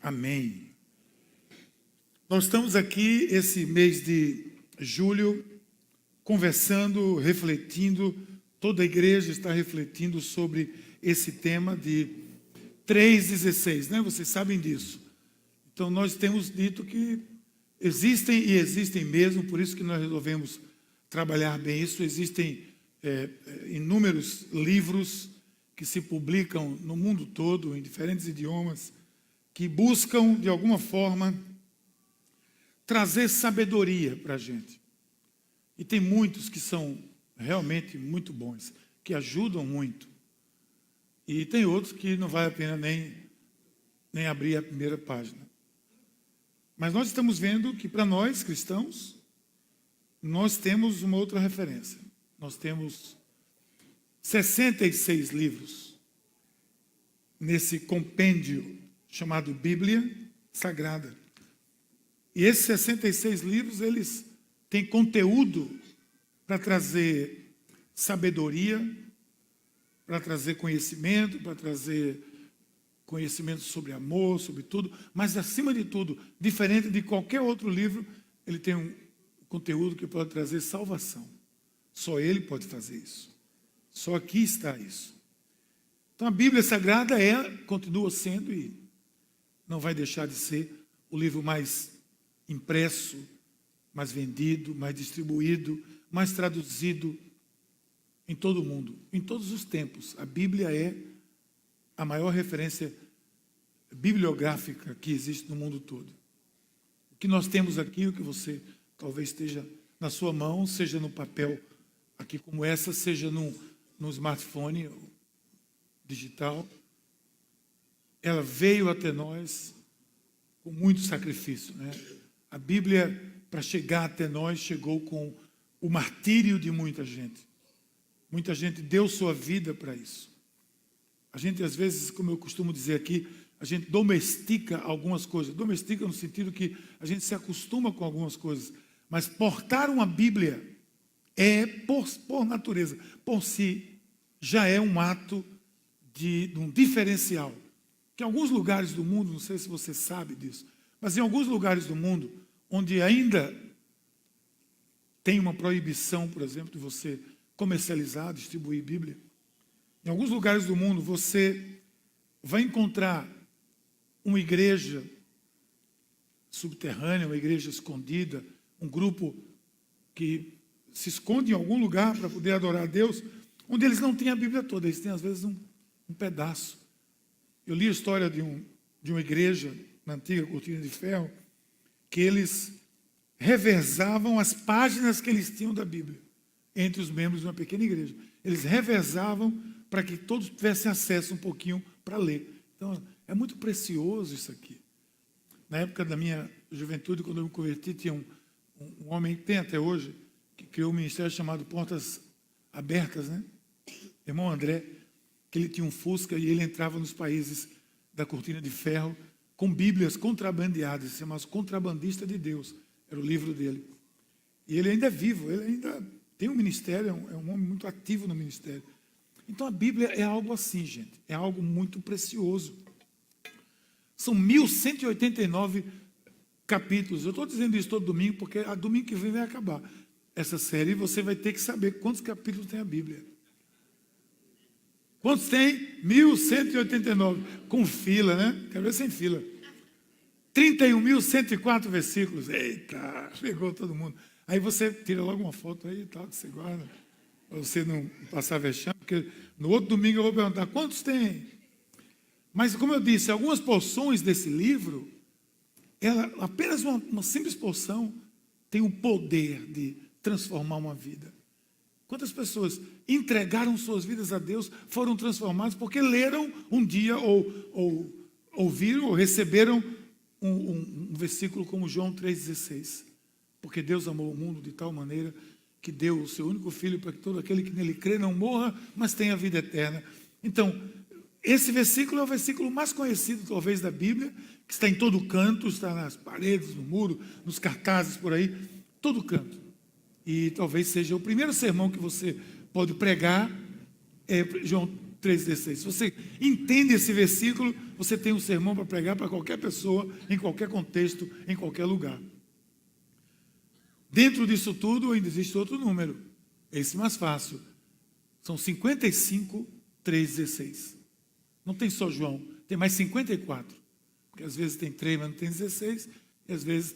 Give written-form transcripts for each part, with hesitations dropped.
Amém. Nós estamos aqui esse mês de julho conversando, refletindo, toda a igreja está refletindo sobre esse tema de 3,16, né? Vocês sabem disso. Então nós temos dito que existem mesmo, por isso que nós resolvemos trabalhar bem isso. Existem inúmeros livros que se publicam no mundo todo, em diferentes idiomas, que buscam, de alguma forma, trazer sabedoria para a gente. E tem muitos que são realmente muito bons, que ajudam muito. E tem outros que não vale a pena nem abrir a primeira página. Mas nós estamos vendo que, para nós, cristãos, nós temos uma outra referência. Nós temos 66 livros nesse compêndio chamado Bíblia Sagrada. E esses 66 livros, eles têm conteúdo para trazer sabedoria, para trazer conhecimento, sobre amor, sobre tudo, mas, acima de tudo, diferente de qualquer outro livro, ele tem um conteúdo que pode trazer salvação. Só ele pode fazer isso. Só aqui está isso. Então, a Bíblia Sagrada continua sendo e não vai deixar de ser o livro mais impresso, mais vendido, mais distribuído, mais traduzido em todo o mundo, em todos os tempos. A Bíblia é a maior referência bibliográfica que existe no mundo todo. O que nós temos aqui, o que você talvez esteja na sua mão, seja no papel aqui como essa, seja no smartphone digital, ela veio até nós com muito sacrifício, né? A Bíblia, para chegar até nós, chegou com o martírio de muita gente. Muita gente deu sua vida para isso. A gente, às vezes, como eu costumo dizer aqui, a gente domestica algumas coisas. Domestica no sentido que a gente se acostuma com algumas coisas. Mas portar uma Bíblia por natureza, por si, já é um ato de um diferencial. Que em alguns lugares do mundo, não sei se você sabe disso, mas em alguns lugares do mundo, onde ainda tem uma proibição, por exemplo, de você comercializar, distribuir Bíblia, em alguns lugares do mundo você vai encontrar uma igreja subterrânea, uma igreja escondida, um grupo que se esconde em algum lugar para poder adorar a Deus, onde eles não têm a Bíblia toda, eles têm às vezes um pedaço. Eu li a história de uma igreja na antiga Cortina de Ferro, que eles revezavam as páginas que eles tinham da Bíblia entre os membros de uma pequena igreja. Eles revezavam para que todos tivessem acesso um pouquinho para ler. Então, é muito precioso isso aqui. Na época da minha juventude, quando eu me converti, tinha um homem, que tem até hoje, que criou um ministério chamado Portas Abertas, né? Irmão André, que ele tinha um Fusca e ele entrava nos países da Cortina de Ferro com Bíblias contrabandeadas, se chama Contrabandista de Deus, era o livro dele. E ele ainda é vivo, ele ainda tem um ministério, é um homem muito ativo no ministério. Então a Bíblia é algo assim, gente, é algo muito precioso. São 1189 capítulos. Eu estou dizendo isso todo domingo, porque a domingo que vem vai acabar essa série e você vai ter que saber quantos capítulos tem a Bíblia. Quantos tem? 1189. Com fila, né? Quero ver sem fila. 31.104 versículos. Eita, pegou todo mundo. Aí você tira logo uma foto aí e tal, que você guarda, para você não passar vexame, porque no outro domingo eu vou perguntar, quantos tem? Mas, como eu disse, algumas porções desse livro, apenas uma simples porção, tem o poder de transformar uma vida. Quantas pessoas entregaram suas vidas a Deus, foram transformadas porque leram um dia, ou ouviram, ou receberam um versículo como João 3,16. Porque Deus amou o mundo de tal maneira que deu o seu único Filho para que todo aquele que nele crê não morra, mas tenha vida eterna. Então, esse versículo é o versículo mais conhecido, talvez, da Bíblia, que está em todo canto, está nas paredes, no muro, nos cartazes por aí, todo canto. E talvez seja o primeiro sermão que você pode pregar, João 3,16. Se você entende esse versículo, você tem um sermão para pregar para qualquer pessoa, em qualquer contexto, em qualquer lugar. Dentro disso tudo ainda existe outro número, esse mais fácil. São 55, 3,16. Não tem só João, tem mais 54. Porque às vezes tem 3, mas não tem 16. E às vezes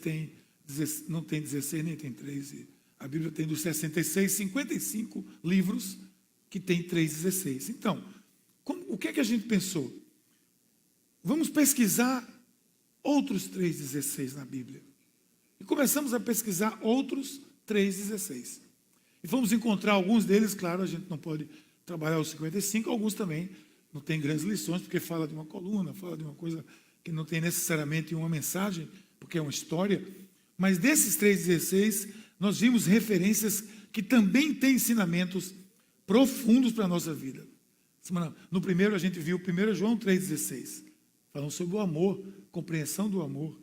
não tem 16, nem tem 3. E a Bíblia tem dos 66, 55 livros que tem 3,16. Então, o que é que a gente pensou? Vamos pesquisar outros 3,16 na Bíblia. E começamos a pesquisar outros 3,16. E vamos encontrar alguns deles, claro, a gente não pode trabalhar os 55, alguns também não tem grandes lições, porque fala de uma coluna, fala de uma coisa que não tem necessariamente uma mensagem, porque é uma história. Mas desses 3,16, nós vimos referências que também têm ensinamentos profundos para a nossa vida. No primeiro a gente viu 1 João 3,16, falando sobre o amor, compreensão do amor.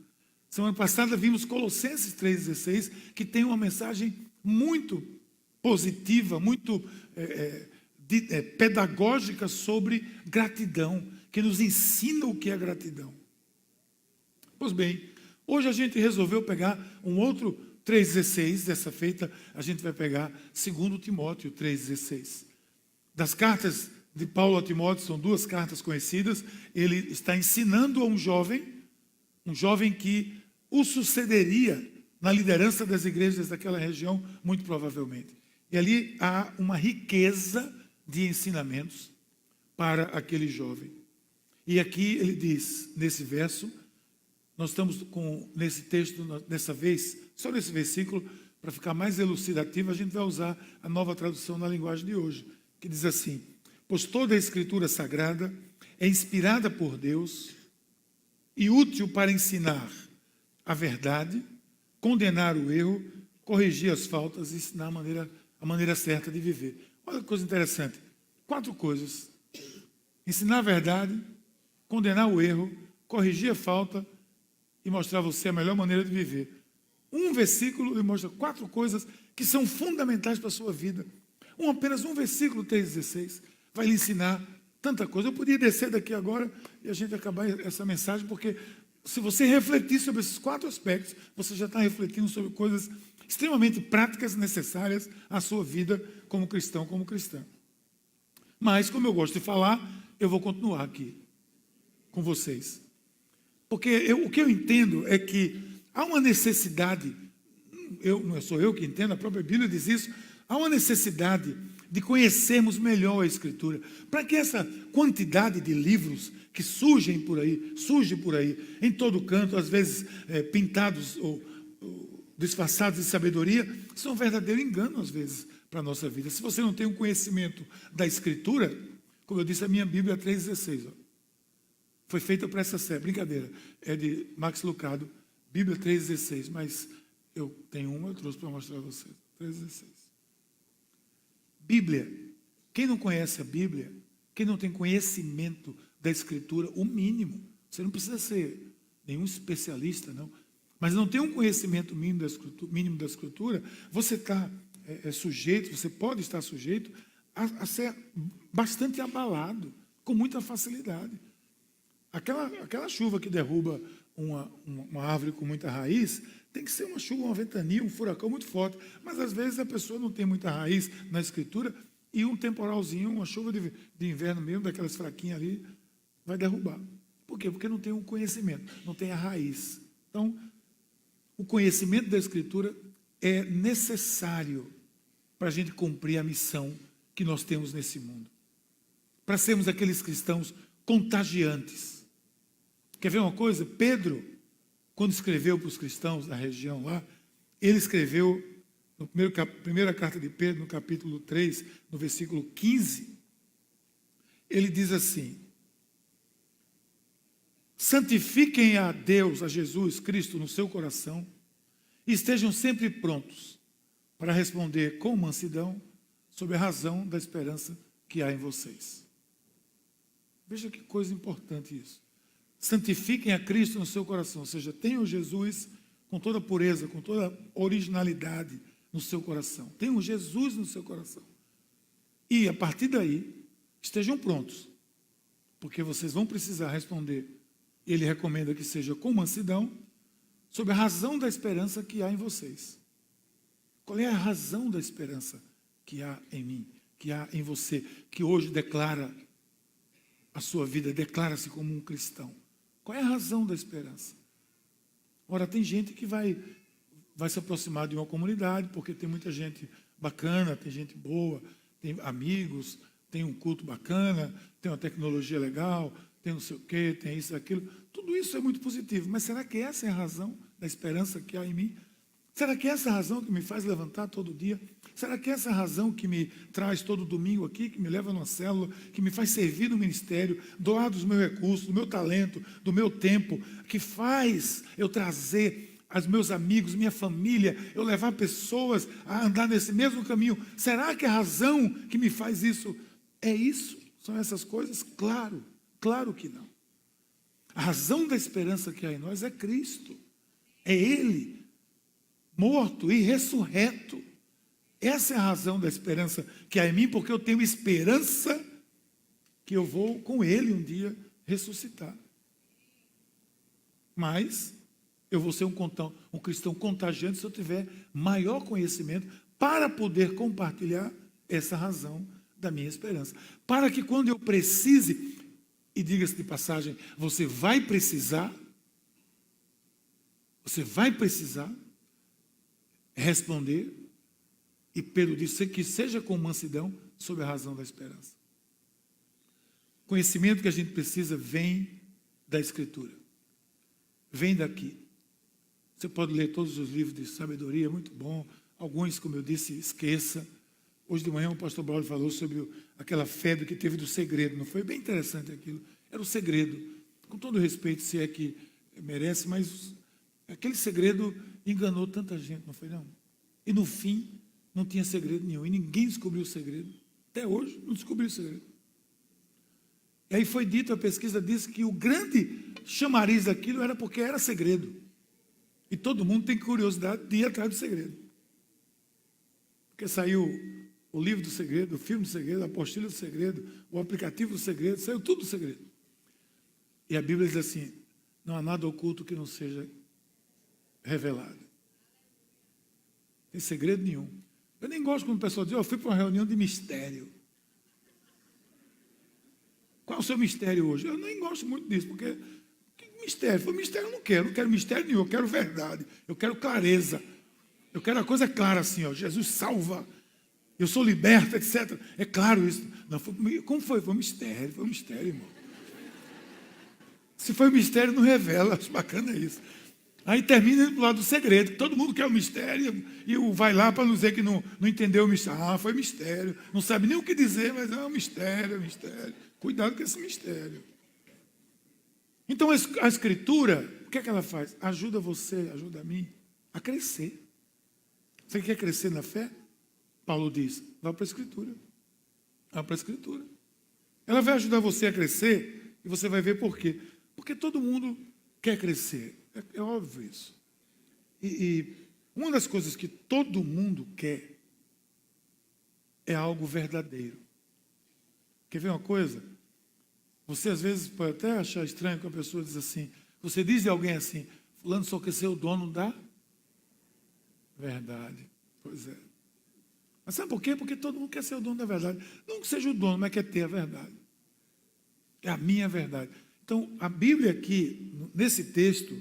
Semana passada vimos Colossenses 3,16, que tem uma mensagem muito positiva, muito pedagógica sobre gratidão, que nos ensina o que é gratidão. Pois bem, hoje a gente resolveu pegar um outro 3,16, dessa feita a gente vai pegar 2 Timóteo 3,16. Das cartas de Paulo a Timóteo, são duas cartas conhecidas, ele está ensinando a um jovem que o sucederia na liderança das igrejas daquela região, muito provavelmente. E ali há uma riqueza de ensinamentos para aquele jovem. E aqui ele diz, nesse verso, nós estamos nesse texto, dessa vez, só nesse versículo, para ficar mais elucidativo, a gente vai usar a nova tradução na linguagem de hoje, que diz assim: pois toda a Escritura Sagrada é inspirada por Deus e útil para ensinar a verdade, condenar o erro, corrigir as faltas e ensinar a maneira certa de viver. Olha que coisa interessante. 4 coisas. Ensinar a verdade, condenar o erro, corrigir a falta e mostrar a você a melhor maneira de viver. Um versículo ele mostra 4 coisas que são fundamentais para a sua vida. Apenas um versículo 3,16 vai lhe ensinar tanta coisa. Eu podia descer daqui agora e a gente acabar essa mensagem, porque se você refletir sobre esses 4 aspectos, você já está refletindo sobre coisas extremamente práticas, necessárias à sua vida como cristão, como cristã. Mas, como eu gosto de falar, eu vou continuar aqui com vocês. Porque o que eu entendo é que há uma necessidade, não sou eu que entendo, a própria Bíblia diz isso, há uma necessidade de conhecermos melhor a Escritura, para que essa quantidade de livros que surge por aí, em todo canto, às vezes pintados ou disfarçados de sabedoria, são um verdadeiro engano, às vezes, para a nossa vida. Se você não tem um conhecimento da Escritura, como eu disse, a minha Bíblia é 3,16, foi feita para essa série, brincadeira, é de Max Lucado, Bíblia 3,16, mas eu tenho uma, eu trouxe para mostrar a vocês, 3,16. Bíblia, quem não conhece a Bíblia, quem não tem conhecimento da Escritura, o mínimo, você não precisa ser nenhum especialista, não, mas não tem um conhecimento mínimo da Escritura, você está sujeito, você pode estar sujeito a ser bastante abalado, com muita facilidade. Aquela chuva que derruba uma árvore com muita raiz, tem que ser uma chuva, uma ventania, um furacão muito forte. Mas às vezes a pessoa não tem muita raiz na Escritura e um temporalzinho, uma chuva de inverno mesmo, daquelas fraquinhas ali, vai derrubar. Por quê? Porque não tem um conhecimento, não tem a raiz. Então, o conhecimento da Escritura é necessário para a gente cumprir a missão que nós temos nesse mundo. Para sermos aqueles cristãos contagiantes. Quer ver uma coisa? Pedro, quando escreveu para os cristãos da região lá, ele escreveu, na primeira carta de Pedro, no capítulo 3, no versículo 15, ele diz assim: santifiquem a Deus, a Jesus Cristo no seu coração, e estejam sempre prontos para responder com mansidão sobre a razão da esperança que há em vocês. Veja que coisa importante isso. Santifiquem a Cristo no seu coração, ou seja, tenham Jesus com toda pureza, com toda originalidade no seu coração. Tenham Jesus no seu coração. E, a partir daí, estejam prontos, porque vocês vão precisar responder. Ele recomenda que seja com mansidão, sobre a razão da esperança que há em vocês. Qual é a razão da esperança que há em mim, que há em você, que hoje declara a sua vida, declara-se como um cristão? Qual é a razão da esperança? Ora, tem gente que vai se aproximar de uma comunidade, porque tem muita gente bacana, tem gente boa, tem amigos, tem um culto bacana, tem uma tecnologia legal, tem não sei o quê, tem isso e aquilo. Tudo isso é muito positivo, mas será que essa é a razão da esperança que há em mim? Será que essa é a razão que me faz levantar todo dia? Será que essa é a razão que me traz todo domingo aqui, que me leva numa célula, que me faz servir no ministério, doar dos meus recursos, do meu talento, do meu tempo, que faz eu trazer aos meus amigos, minha família, eu levar pessoas a andar nesse mesmo caminho? Será que a razão que me faz isso é isso? São essas coisas? Claro, claro que não. A razão da esperança que há em nós é Cristo. É Ele, morto e ressurreto. Essa é a razão da esperança que há em mim, porque eu tenho esperança que eu vou com Ele um dia ressuscitar. Mas eu vou ser um cristão contagiante se eu tiver maior conhecimento para poder compartilhar essa razão da minha esperança. Para que quando eu precise, e diga-se de passagem, você vai precisar responder, e Pedro disse que seja com mansidão sobre a razão da esperança. O conhecimento que a gente precisa vem da Escritura, vem daqui. Você pode ler todos os livros de sabedoria, muito bom. Alguns, como eu disse, esqueça. Hoje de manhã o pastor Braulio falou sobre aquela febre que teve do segredo. Não foi bem interessante aquilo? Era o segredo. Com todo respeito, se é que merece, mas aquele segredo enganou tanta gente, não foi não? E no fim, não tinha segredo nenhum. E ninguém descobriu o segredo. Até hoje, não descobriu o segredo. E aí foi dito, a pesquisa disse que o grande chamariz daquilo era porque era segredo. E todo mundo tem curiosidade de ir atrás do segredo. Porque saiu o livro do segredo, o filme do segredo, a apostila do segredo, o aplicativo do segredo, saiu tudo do segredo. E a Bíblia diz assim, não há nada oculto que não seja revelado. Não tem segredo nenhum. Eu nem gosto quando o pessoal diz, eu fui para uma reunião de mistério. Qual é o seu mistério hoje? Eu nem gosto muito disso, porque que mistério? Foi mistério, eu não quero mistério nenhum, eu quero verdade, eu quero clareza. Eu quero a coisa clara assim, ó, Jesus salva, eu sou liberto, etc. É claro isso. Não, como foi? Foi um mistério, irmão. Se foi um mistério, não revela, acho bacana isso. Aí termina do lado do segredo, todo mundo quer o mistério, e vai lá para não dizer que não entendeu o mistério. Ah, foi mistério, não sabe nem o que dizer, mas é um mistério, Cuidado com esse mistério. Então a Escritura, o que é que ela faz? Ajuda você, ajuda a mim a crescer. Você quer crescer na fé? Paulo diz, vá para a Escritura. Vá para a Escritura. Ela vai ajudar você a crescer, e você vai ver por quê. Porque todo mundo quer crescer. É óbvio isso. E uma das coisas que todo mundo quer é algo verdadeiro. Quer ver uma coisa? Você às vezes pode até achar estranho que a pessoa diz assim, você diz de alguém assim, fulano só quer ser o dono da verdade. Pois é. Mas sabe por quê? Porque todo mundo quer ser o dono da verdade. Não que seja o dono, mas quer ter a verdade. É a minha verdade. Então, a Bíblia aqui, nesse texto,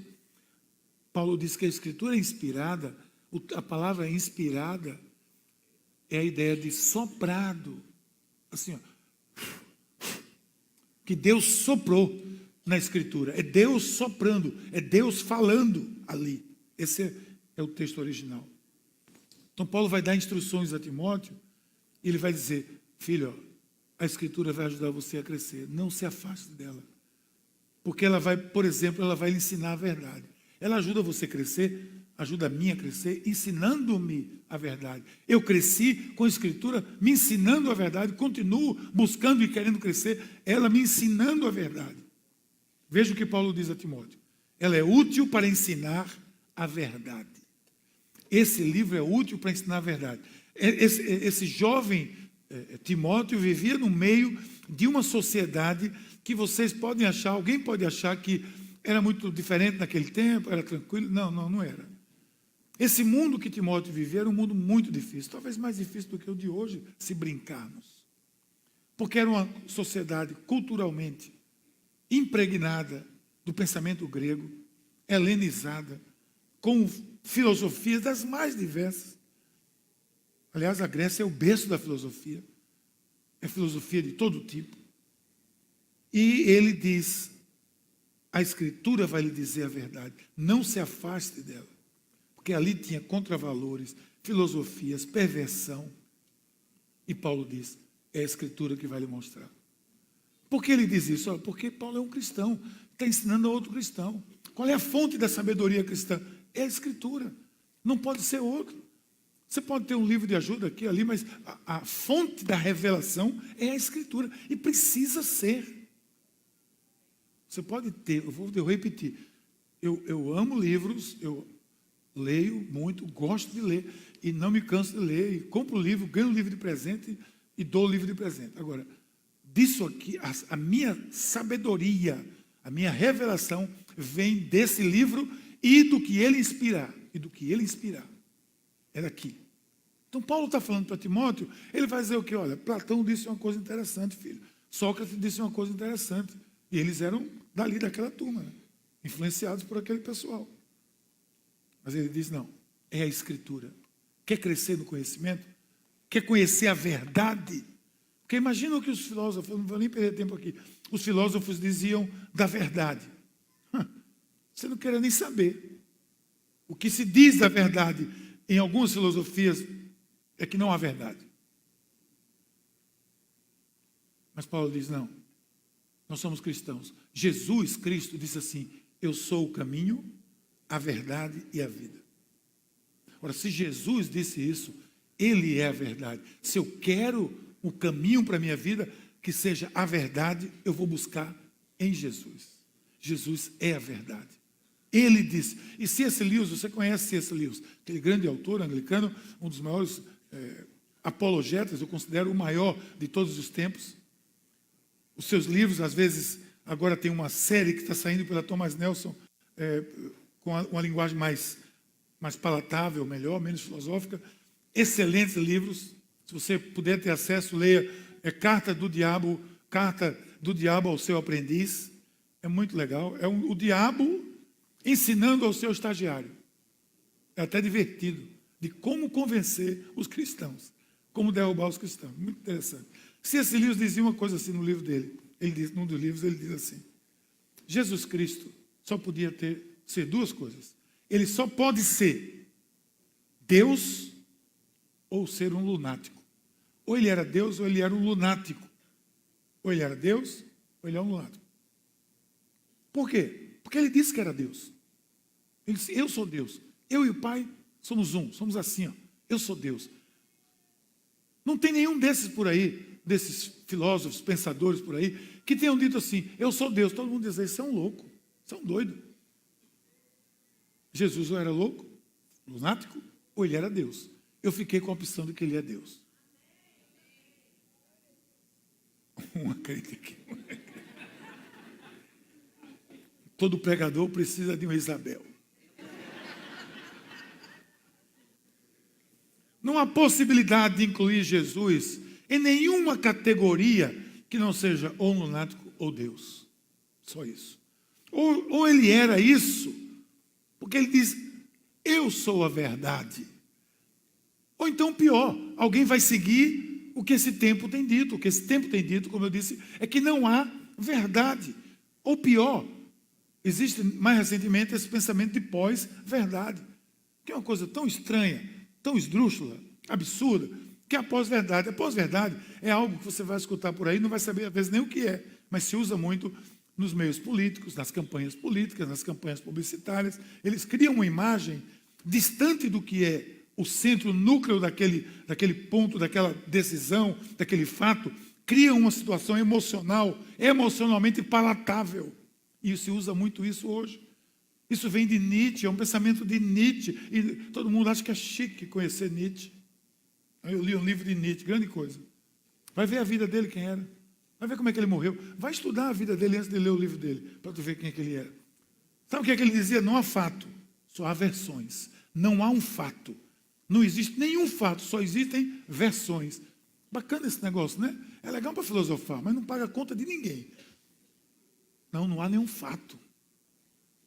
Paulo diz que a Escritura é inspirada, a palavra inspirada é a ideia de soprado. Assim, ó, que Deus soprou na Escritura. É Deus soprando, é Deus falando ali. Esse é o texto original. Então, Paulo vai dar instruções a Timóteo, e ele vai dizer, filho, ó, a Escritura vai ajudar você a crescer, não se afaste dela. Porque ela vai, por exemplo, ela vai lhe ensinar a verdade. Ela ajuda você a crescer, ajuda a mim a crescer, ensinando-me a verdade. Eu cresci com a Escritura, me ensinando a verdade, continuo buscando e querendo crescer, ela me ensinando a verdade. Veja o que Paulo diz a Timóteo. Ela é útil para ensinar a verdade. Esse livro é útil para ensinar a verdade. Esse jovem Timóteo vivia no meio de uma sociedade que vocês podem achar, alguém pode achar que era muito diferente naquele tempo, era tranquilo. Não era. Esse mundo que Timóteo vivia era um mundo muito difícil, talvez mais difícil do que o de hoje, se brincarmos. Porque era uma sociedade culturalmente impregnada do pensamento grego, helenizada, com filosofias das mais diversas. Aliás, a Grécia é o berço da filosofia. É filosofia de todo tipo. E ele diz, a Escritura vai lhe dizer a verdade. Não se afaste dela. Porque ali tinha contravalores, filosofias, perversão. E Paulo diz, é a Escritura que vai lhe mostrar. Por que ele diz isso? Porque Paulo é um cristão, está ensinando a outro cristão. Qual é a fonte da sabedoria cristã? É a Escritura. Não pode ser outro. Você pode ter um livro de ajuda aqui, ali, mas a fonte da revelação é a Escritura. E precisa ser. Você pode ter, eu vou repetir. Eu amo livros, eu leio muito, gosto de ler, e não me canso de ler, e compro livro, ganho livro de presente e dou livro de presente. Agora, disso aqui, a minha sabedoria, a minha revelação vem desse livro e do que ele inspirar. É daqui. Então, Paulo está falando para Timóteo, ele vai dizer o quê? Olha, Platão disse uma coisa interessante, filho. Sócrates disse uma coisa interessante. E eles eram dali, daquela turma, né? Influenciados por aquele pessoal. Mas ele diz, não, é a Escritura. Quer crescer no conhecimento? Quer conhecer a verdade? Porque imagina o que os filósofos, não vou nem perder tempo aqui, os filósofos diziam da verdade. Você não quer nem saber. O que se diz da verdade em algumas filosofias é que não há verdade. Mas Paulo diz, não, nós somos cristãos. Jesus Cristo disse assim, eu sou o caminho, a verdade e a vida. Ora, se Jesus disse isso, ele é a verdade. Se eu quero o caminho para a minha vida, que seja a verdade, eu vou buscar em Jesus. Jesus é a verdade. Ele disse, e C.S. Lewis, você conhece C.S. Lewis, aquele grande autor anglicano, um dos maiores apologetas, eu considero o maior de todos os tempos. Os seus livros, às vezes, agora tem uma série que está saindo pela Thomas Nelson, com uma linguagem mais palatável, melhor, menos filosófica. Excelentes livros. Se você puder ter acesso, leia. É Carta do Diabo ao Seu Aprendiz. É muito legal. É o diabo ensinando ao seu estagiário. É até divertido. De como convencer os cristãos. Como derrubar os cristãos. Muito interessante. C.S. Lewis dizia uma coisa assim no livro dele. Num dos livros ele diz assim, Jesus Cristo só podia ser duas coisas. Ele só pode ser Deus ou ser um lunático. Ou ele era Deus ou ele era um lunático. Ou ele era Deus ou ele é um lunático. Por quê? Porque ele disse que era Deus. Ele disse, eu sou Deus. Eu e o Pai somos um, somos assim, ó. Eu sou Deus. Não tem nenhum desses por aí, desses filósofos, pensadores por aí, que tenham dito assim, eu sou Deus. Todo mundo diz, isso é um louco, isso é um doido. Jesus ou era louco, lunático, ou ele era Deus. Eu fiquei com a opção de que ele é Deus. Uma crítica. Todo pregador precisa de uma Isabel. Não há possibilidade de incluir Jesus em nenhuma categoria que não seja ou lunático ou Deus. Só isso. Ou ele era isso, porque ele diz, eu sou a verdade. Ou então pior, alguém vai seguir o que esse tempo tem dito. O que esse tempo tem dito, como eu disse, é que não há verdade. Ou pior, existe mais recentemente esse pensamento de pós-verdade, que é uma coisa tão estranha, tão esdrúxula, absurda, que é a pós-verdade. A pós-verdade é algo que você vai escutar por aí, não vai saber às vezes nem o que é, mas se usa muito nos meios políticos, nas campanhas políticas, nas campanhas publicitárias. Eles criam uma imagem distante do que é o centro, o núcleo daquele ponto, daquela decisão, daquele fato, criam uma situação emocional, emocionalmente palatável. E se usa muito isso hoje. Isso vem de Nietzsche, é um pensamento de Nietzsche. E todo mundo acha que é chique conhecer Nietzsche. Eu li um livro de Nietzsche, grande coisa. Vai ver a vida dele quem era. Vai ver como é que ele morreu. Vai estudar a vida dele antes de ler o livro dele, para tu ver quem é que ele era. Sabe o que é que ele dizia? Não há fato, só há versões. Não há um fato. Não existe nenhum fato, só existem versões. Bacana esse negócio, né? É legal para filosofar, mas não paga conta de ninguém. Não há nenhum fato.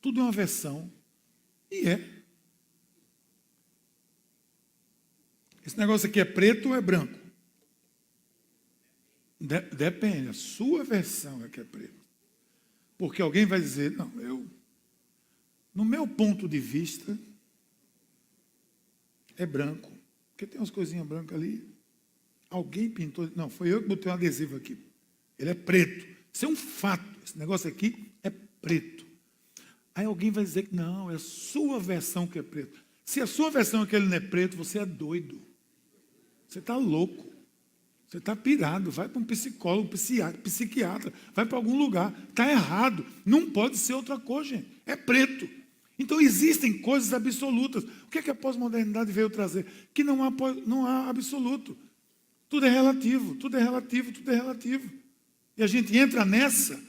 Tudo é uma versão. E é. Esse negócio aqui é preto ou é branco? Depende. A sua versão é que é preto. Porque alguém vai dizer, não, no meu ponto de vista, é branco. Porque tem umas coisinhas brancas ali. Alguém pintou. Não, foi eu que botei um adesivo aqui. Ele é preto. Isso é um fato. Esse negócio aqui é preto. Aí alguém vai dizer que não, é a sua versão que é preto. Se a sua versão é que ele não é preto, você é doido. Você está louco. Você está pirado. Vai para um psicólogo, psiquiatra. Vai para algum lugar. Está errado. Não pode ser outra cor, gente. É preto. Então existem coisas absolutas. O que é que a pós-modernidade veio trazer? Que não há absoluto. Tudo é relativo, tudo é relativo, tudo é relativo. E a gente entra nessa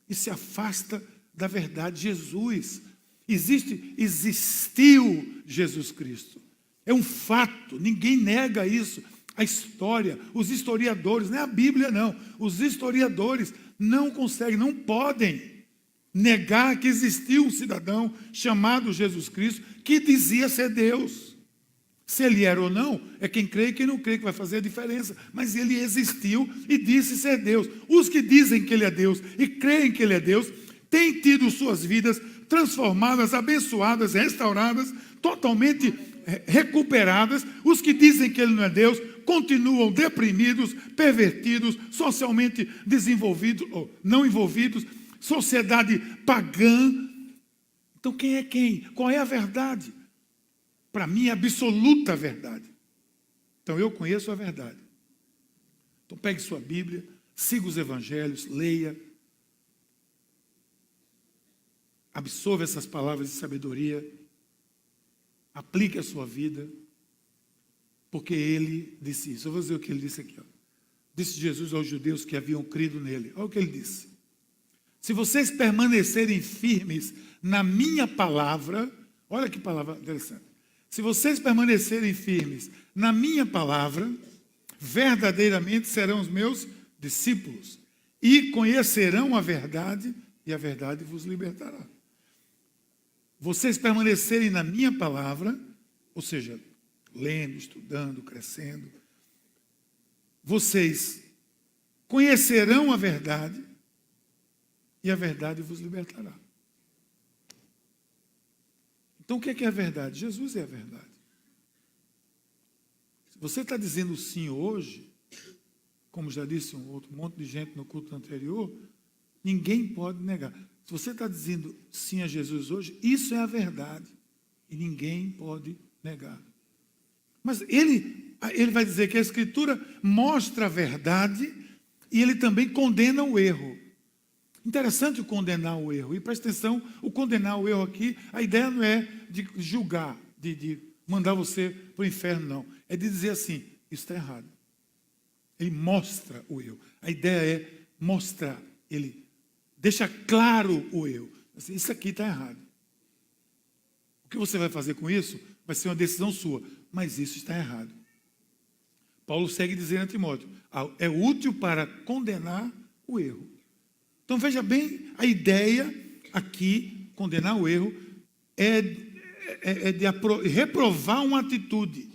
e se afasta da verdade. Jesus, existiu Jesus Cristo. É um fato, ninguém nega isso. A história, os historiadores, não é a Bíblia não, os historiadores não conseguem, não podem negar que existiu um cidadão chamado Jesus Cristo que dizia ser Deus. Se ele era ou não, é quem crê e quem não crê que vai fazer a diferença. Mas ele existiu e disse ser Deus. Os que dizem que ele é Deus e creem que ele é Deus, têm tido suas vidas transformadas, abençoadas, restauradas, totalmente recuperadas. Os que dizem que ele não é Deus, continuam deprimidos, pervertidos, socialmente desenvolvidos, ou não envolvidos, sociedade pagã. Então quem é quem? Qual é a verdade? Para mim é absoluta verdade. Então eu conheço a verdade. Então pegue sua Bíblia, siga os evangelhos, leia, absorva essas palavras de sabedoria, aplique a sua vida, porque ele disse isso. Eu vou dizer o que ele disse aqui. Ó. Disse Jesus aos judeus que haviam crido nele. Olha o que ele disse. Se vocês permanecerem firmes na minha palavra, olha que palavra interessante. Se vocês permanecerem firmes na minha palavra, verdadeiramente serão os meus discípulos e conhecerão a verdade e a verdade vos libertará. Vocês permanecerem na minha palavra, ou seja, lendo, estudando, crescendo, vocês conhecerão a verdade e a verdade vos libertará. Então o que é a verdade? Jesus é a verdade. Se você está dizendo sim hoje, como já disse um monte de gente no culto anterior, ninguém pode negar. Se você está dizendo sim a Jesus hoje, isso é a verdade. E ninguém pode negar. Mas ele vai dizer que a Escritura mostra a verdade e ele também condena o erro. Interessante o condenar o erro. E presta atenção, o condenar o erro aqui, a ideia não é de julgar, de mandar você para o inferno, não. É de dizer assim, isso está errado. Ele mostra o erro. A ideia é mostrar. Ele deixa claro o erro. Assim, isso aqui está errado. O que você vai fazer com isso vai ser uma decisão sua. Mas isso está errado. Paulo segue dizendo a Timóteo, é útil para condenar o erro. Então veja bem, a ideia aqui, condenar o erro, é de reprovar uma atitude.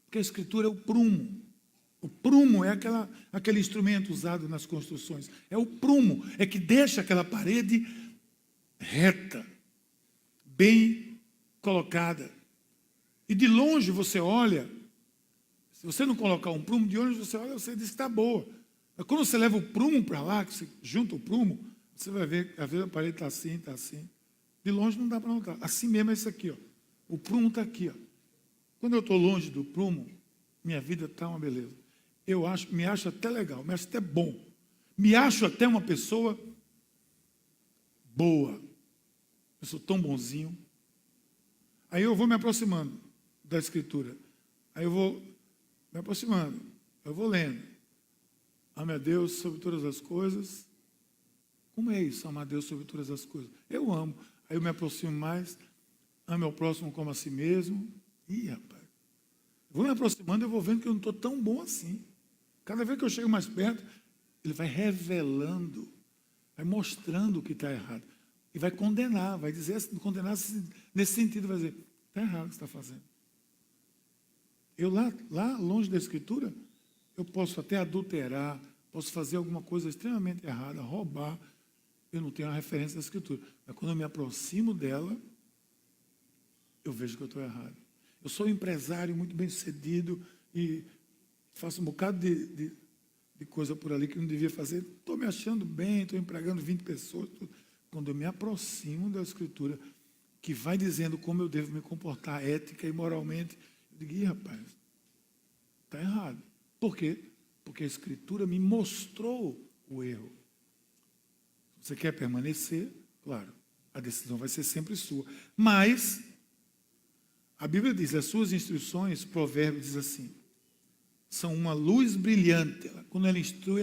Porque a Escritura é o prumo. O prumo é aquele instrumento usado nas construções. É o prumo, é que deixa aquela parede reta, bem colocada. E de longe você olha, se você não colocar um prumo, de longe você olha, você diz que está boa. Mas quando você leva o prumo para lá, que você junta o prumo, você vai ver, às vezes a parede está assim, está assim. De longe não dá para notar. Assim mesmo é isso aqui, ó. O prumo está aqui, ó. Quando eu estou longe do prumo, minha vida está uma beleza. Me acho até legal, me acho até bom. Me acho até uma pessoa boa. Eu sou tão bonzinho. Aí eu vou me aproximando da Escritura. Aí eu vou me aproximando. Eu vou lendo. Ame a Deus sobre todas as coisas. Como é isso, amar a Deus sobre todas as coisas? Eu amo. Aí eu me aproximo mais. Ame ao próximo como a si mesmo. Ih, rapaz. Eu vou me aproximando, eu vou vendo que eu não estou tão bom assim. Cada vez que eu chego mais perto, ele vai revelando, vai mostrando o que está errado. E vai condenar, vai dizer, condenar nesse sentido, vai dizer, está errado o que você está fazendo. Eu lá longe da Escritura, eu posso até adulterar, posso fazer alguma coisa extremamente errada, roubar, eu não tenho a referência da Escritura. Mas quando eu me aproximo dela, eu vejo que eu estou errado. Eu sou um empresário muito bem sucedido e faço um bocado de coisa por ali que não devia fazer. Estou me achando bem, estou empregando 20 pessoas. Quando eu me aproximo da Escritura, que vai dizendo como eu devo me comportar ética e moralmente, eu digo, ih, rapaz, está errado. Por quê? Porque a Escritura me mostrou o erro. Você quer permanecer? Claro, a decisão vai ser sempre sua. Mas a Bíblia diz, as suas instruções, Provérbios diz assim, são uma luz brilhante. Quando ela instrui,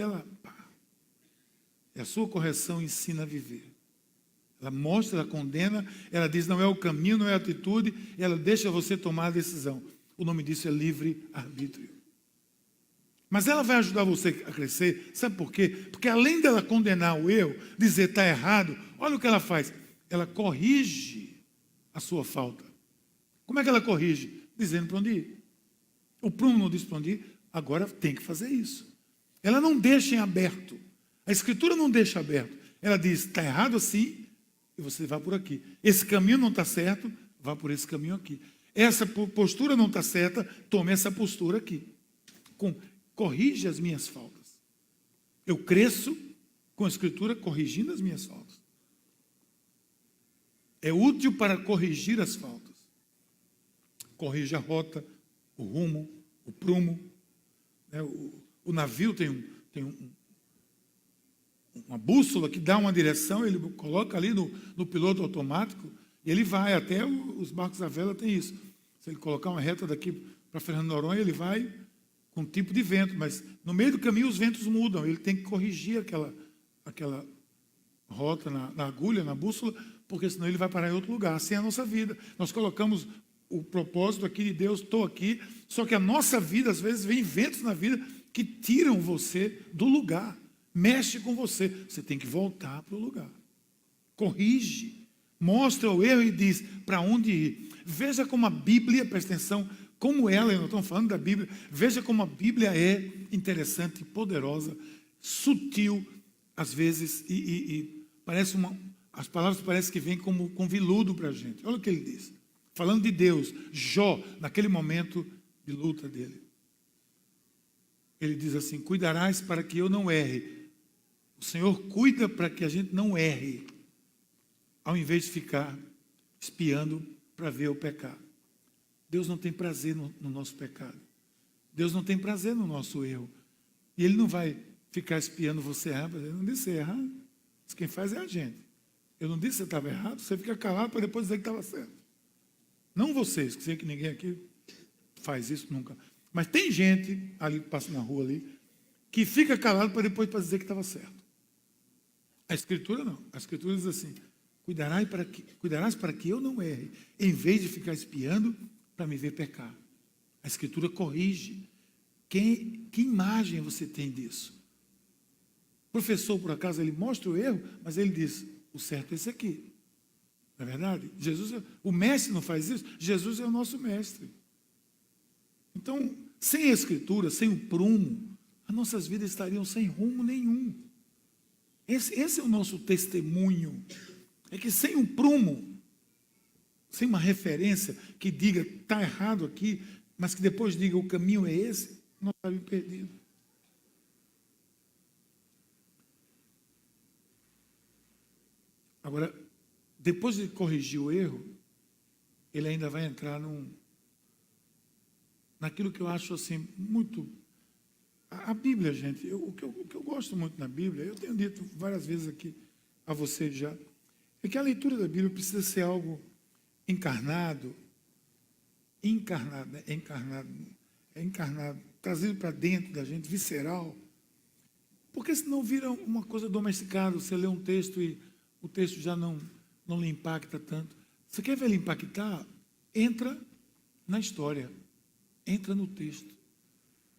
e a sua correção ensina a viver. Ela mostra, ela condena, ela diz, não é o caminho, não é a atitude, ela deixa você tomar a decisão. O nome disso é livre-arbítrio. Mas ela vai ajudar você a crescer, sabe por quê? Porque além dela condenar o erro, dizer está errado, olha o que ela faz. Ela corrige a sua falta. Como é que ela corrige? Dizendo para onde ir. O prumo não diz para onde ir, agora tem que fazer isso. Ela não deixa em aberto. A Escritura não deixa aberto. Ela diz, está errado assim, e você vai por aqui. Esse caminho não está certo, vá por esse caminho aqui. Essa postura não está certa, tome essa postura aqui. Corrige as minhas faltas. Eu cresço com a Escritura corrigindo as minhas faltas. É útil para corrigir as faltas. Corrige a rota, o rumo, o prumo. O navio tem uma bússola que dá uma direção, ele coloca ali no piloto automático e ele vai, até os barcos à vela tem isso. Se ele colocar uma reta daqui para Fernando de Noronha, ele vai com um tipo de vento, mas no meio do caminho os ventos mudam, ele tem que corrigir aquela rota na agulha, na bússola, porque senão ele vai parar em outro lugar. Assim é a nossa vida. Nós colocamos o propósito aqui de Deus, estou aqui, só que a nossa vida, às vezes, vem ventos na vida que tiram você do lugar, mexe com você. Você tem que voltar para o lugar. Corrige, mostra o erro e diz para onde ir. Veja como a Bíblia, presta atenção, como ela, eu não estou falando da Bíblia, veja como a Bíblia é interessante, poderosa, sutil, às vezes, e parece as palavras parecem que vêm como com viludo para a gente. Olha o que ele diz. Falando de Deus, Jó, naquele momento de luta dele. Ele diz assim, cuidarás para que eu não erre. O Senhor cuida para que a gente não erre, ao invés de ficar espiando para ver o pecado. Deus não tem prazer no nosso pecado. Deus não tem prazer no nosso erro. E Ele não vai ficar espiando você errar. Ele não disse errar. Quem faz é a gente. Eu não disse que você estava errado, você fica calado para depois dizer que estava certo. Não vocês, que sei que ninguém aqui faz isso nunca. Mas tem gente, ali que passa na rua ali, que fica calado para depois dizer que estava certo. A Escritura não. A Escritura diz assim, cuidarás para que eu não erre, em vez de ficar espiando para me ver pecar. A Escritura corrige. Que imagem você tem disso? O professor, por acaso, ele mostra o erro, mas ele diz, o certo é esse aqui. Não é verdade? O mestre não faz isso, Jesus é o nosso mestre. Então, sem a Escritura, sem o prumo, as nossas vidas estariam sem rumo nenhum. Esse é o nosso testemunho. É que sem um prumo, sem uma referência que diga, está errado aqui, mas que depois diga, o caminho é esse, nós estaríamos perdidos. Agora, depois de corrigir o erro, ele ainda vai entrar naquilo que eu acho assim, muito... A Bíblia, gente, o que eu gosto muito na Bíblia, eu tenho dito várias vezes aqui a vocês já, é que a leitura da Bíblia precisa ser algo encarnado, trazido para dentro da gente, visceral. Porque senão vira uma coisa domesticada. Você lê um texto e o texto já não lhe impacta tanto. Você quer ver ele impactar? Entra na história. Entra no texto.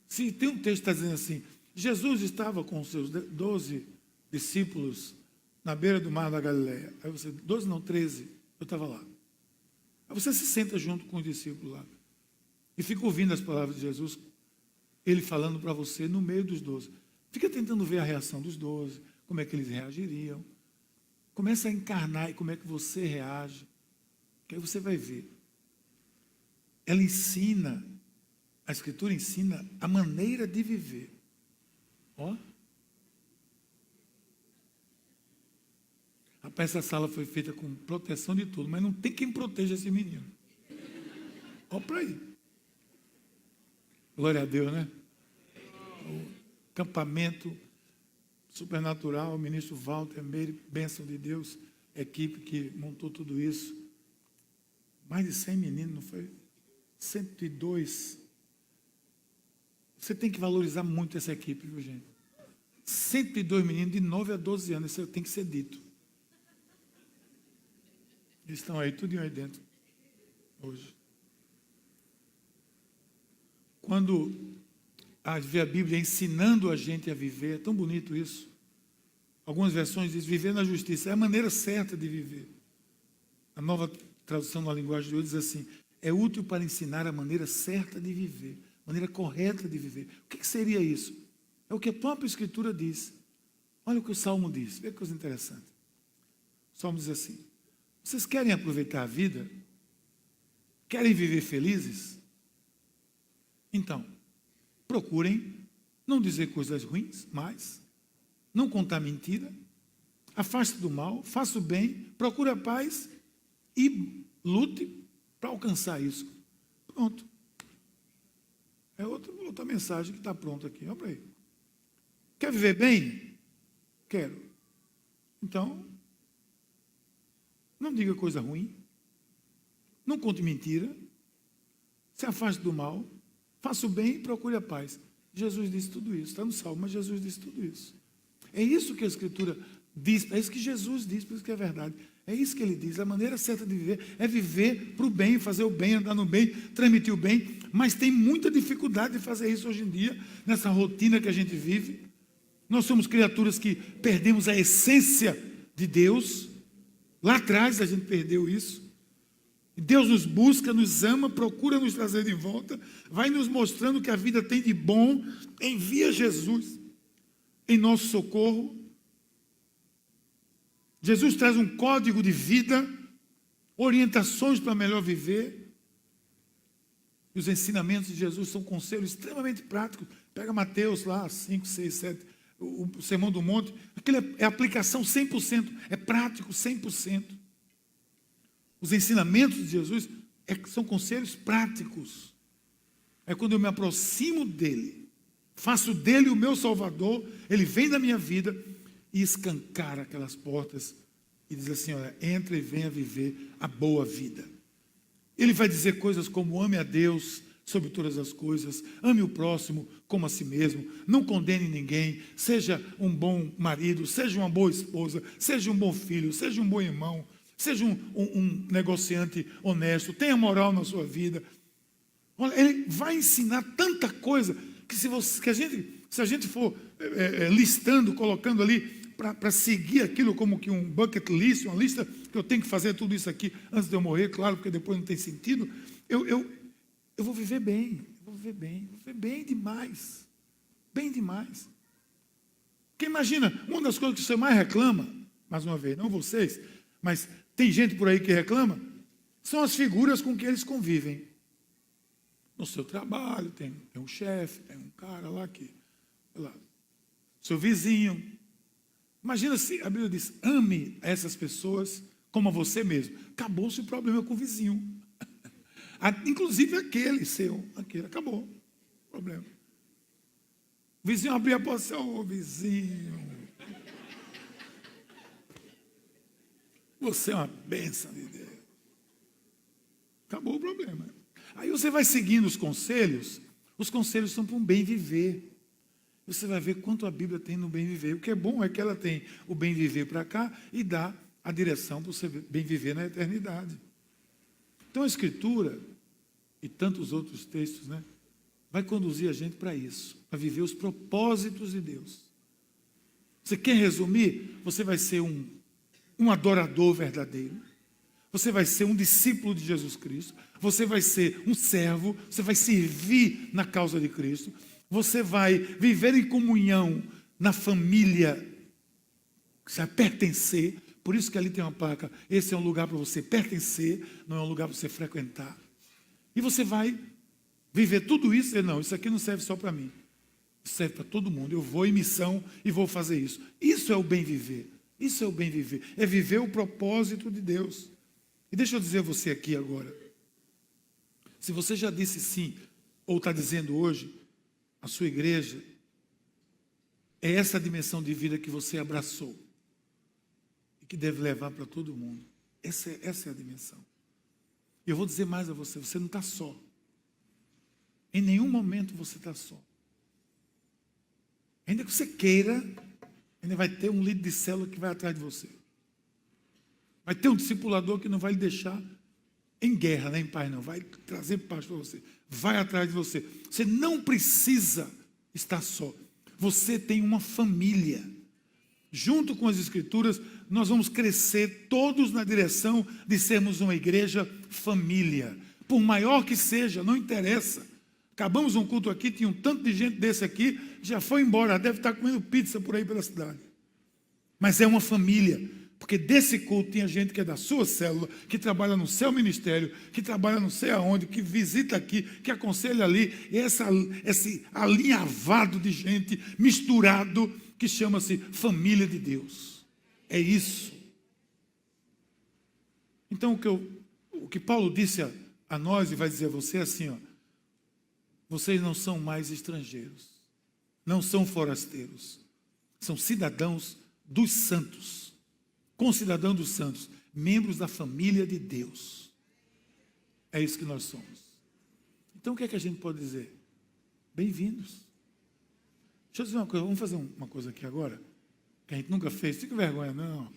Se tem um texto que está dizendo assim, Jesus estava com os seus 12 discípulos na beira do mar da Galileia. Aí você, 12 não, 13, eu estava lá. Aí você se senta junto com os discípulos lá e fica ouvindo as palavras de Jesus, ele falando para você no meio dos 12. Fica tentando ver a reação dos 12, como é que eles reagiriam. Começa a encarnar e como é que você reage. Que aí você vai ver. Ela ensina, a Escritura ensina a maneira de viver. Ó. Rapaz, essa sala foi feita com proteção de tudo, mas não tem quem proteja esse menino. Olha para aí. Glória a Deus, né? O acampamento supernatural, o ministro Walter Meire, bênção de Deus, equipe que montou tudo isso. Mais de 100 meninos, não foi? 102. Você tem que valorizar muito essa equipe, viu, gente? 102 meninos de 9 a 12 anos, isso tem que ser dito. Eles estão aí, tudo aí dentro, hoje. Quando vê a Bíblia ensinando a gente a viver, é tão bonito isso. Algumas versões dizem viver na justiça, é a maneira certa de viver. A nova tradução na linguagem de hoje diz assim, é útil para ensinar a maneira certa de viver, a maneira correta de viver. O que seria isso? É o que a própria Escritura diz. Olha o que o Salmo diz, vê que coisa interessante. O Salmo diz assim, vocês querem aproveitar a vida? Querem viver felizes? Então, procurem não dizer coisas ruins, mas não contar mentira, afaste do mal, faça o bem, procure a paz e lute para alcançar isso. Pronto. É outra mensagem que está pronta aqui. Olha para aí. Quer viver bem? Quero. Então, não diga coisa ruim, não conte mentira, se afaste do mal, faça o bem e procure a paz. Jesus disse tudo isso, está no Salmo, mas Jesus disse tudo isso. É isso que a Escritura diz, é isso que Jesus diz, por isso que é verdade. É isso que ele diz, a maneira certa de viver é viver para o bem, fazer o bem, andar no bem, transmitir o bem, mas tem muita dificuldade de fazer isso hoje em dia, nessa rotina que a gente vive. Nós somos criaturas que perdemos a essência de Deus. Lá atrás a gente perdeu isso. Deus nos busca, nos ama, procura nos trazer de volta, vai nos mostrando o que a vida tem de bom, envia Jesus em nosso socorro. Jesus traz um código de vida, orientações para melhor viver. E os ensinamentos de Jesus são conselhos extremamente práticos. Pega Mateus lá, 5, 6, 7, o Sermão do Monte. Aquilo é aplicação 100%, é prático 100%. Os ensinamentos de Jesus são conselhos práticos. É quando eu me aproximo dele, faço dele o meu Salvador, ele vem da minha vida e escancara aquelas portas e diz assim, olha, entra e venha viver a boa vida. Ele vai dizer coisas como ame a Deus sobre todas as coisas, ame o próximo como a si mesmo, não condene ninguém, seja um bom marido, seja uma boa esposa, seja um bom filho, seja um bom irmão, seja um negociante honesto, tenha moral na sua vida. Olha, ele vai ensinar tanta coisa que se a gente for listando, colocando ali para seguir aquilo como que um bucket list, uma lista que eu tenho que fazer tudo isso aqui antes de eu morrer, claro, porque depois não tem sentido, eu vou viver bem, vou viver bem demais, bem demais. Porque imagina, uma das coisas que você mais reclama, mais uma vez, não vocês, mas tem gente por aí que reclama, são as figuras com que eles convivem. No seu trabalho, tem um chefe, tem um cara lá que, sei lá, seu vizinho. Imagina se a Bíblia diz, ame essas pessoas como a você mesmo. Acabou-se o problema com o vizinho. Inclusive aquele seu, acabou o problema. O vizinho abriu a porta, ô vizinho, você é uma bênção de Deus. Acabou o problema. Aí você vai seguindo os conselhos, Os conselhos são para um bem viver. Você vai ver quanto a Bíblia tem no bem viver. O que é bom é que ela tem o bem viver para cá e dá a direção para você bem viver na eternidade. Então a Escritura e tantos outros textos, né, vai conduzir a gente para isso, para viver os propósitos de Deus. Você quer resumir? Você vai ser um adorador verdadeiro. Você vai ser um discípulo de Jesus Cristo. Você vai ser um servo. Você vai servir na causa de Cristo. Você vai viver em comunhão na família. Você vai pertencer. Por isso que ali tem uma placa. Esse é um lugar para você pertencer, não é um lugar para você frequentar. E você vai viver tudo isso. E não, isso aqui não serve só para mim. Isso serve para todo mundo. Eu vou em missão e vou fazer isso. Isso é o bem viver. Isso é o bem viver. É viver o propósito de Deus. E deixa eu dizer a você aqui agora. Se você já disse sim, ou está dizendo hoje, a sua igreja é essa dimensão de vida que você abraçou e que deve levar para todo mundo. Essa é a dimensão. E eu vou dizer mais a você, você não está só. Em nenhum momento você está só. Ainda que você queira, ainda vai ter um líder de célula que vai atrás de você. Vai ter um discipulador que não vai lhe deixar em guerra, nem em paz, não. Vai trazer paz para você. Vai atrás de você. Você não precisa estar só. Você tem uma família. Junto com as Escrituras, nós vamos crescer todos na direção de sermos uma igreja família. Por maior que seja, não interessa. Acabamos um culto aqui, tinha um tanto de gente desse aqui, já foi embora, deve estar comendo pizza por aí pela cidade. Mas é uma família, porque desse culto tinha gente que é da sua célula, que trabalha no seu ministério, que trabalha não sei aonde, que visita aqui, que aconselha ali, e esse alinhavado de gente misturado, que chama-se família de Deus. É isso. Então o que Paulo disse a nós e vai dizer a você é assim, ó, vocês não são mais estrangeiros, não são forasteiros, são cidadãos dos santos, concidadãos dos santos, membros da família de Deus. É isso que nós somos. Então o que é que a gente pode dizer? Bem-vindos. Deixa eu dizer uma coisa, vamos fazer uma coisa aqui agora, que a gente nunca fez, fica vergonha, não.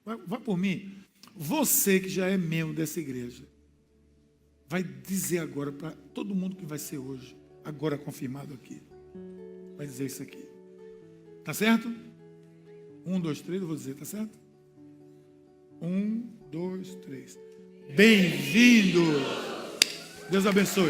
Vai por mim. Você que já é membro dessa igreja, vai dizer agora para todo mundo que vai ser hoje, agora confirmado aqui, vai dizer isso aqui. Tá certo? 1, 2, 3, eu vou dizer, tá certo? 1, 2, 3. Bem-vindo! Deus abençoe.